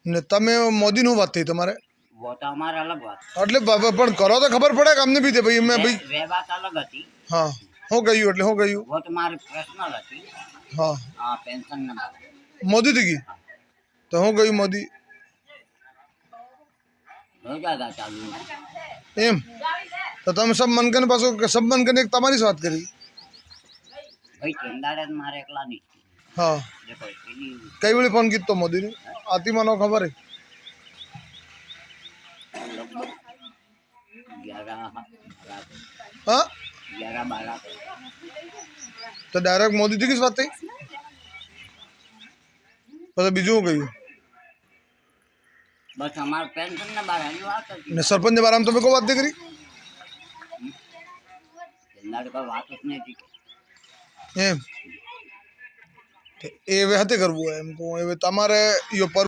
ને તમે મોદીનું વાત થઈ તમારે वो तो हमारा अलग बात એટલે પણ કરો તો ખબર પડે કે અમને બી તે ભાઈ મેં ભાઈ वे बात अलग थी હા શું કહ્યું એટલે શું કહ્યું वो तुम्हारी पर्सनल थी હા हाँ पेंशन न મોદી થઈ ગઈ તો શું કહ્યું મોદી हो जाएगा चालू એમ તો તમે સબ મનકન પાછું સબ મનકન એક તમારી જ વાત કરી भाई चंदाड़े मारे एकला नहीं હા देखो इनी કઈ વેળે ફોન કીધો મોદીને આતિમાનો ખબર હે 11 હા 12 તો ડાયરેક્ટ મોદી થી જ વાત થઈ પછી બીજું શું કહ્યું बस हमारे पेंशन न बारे में बात थी ને સરપંચ બારામાં તમે કોઈ વાત નહીં કરી चंदाड़े पर बात उसने थी એમ એ હવે હાથે કરવું હોય એમ કહું હવે તમારે યો પર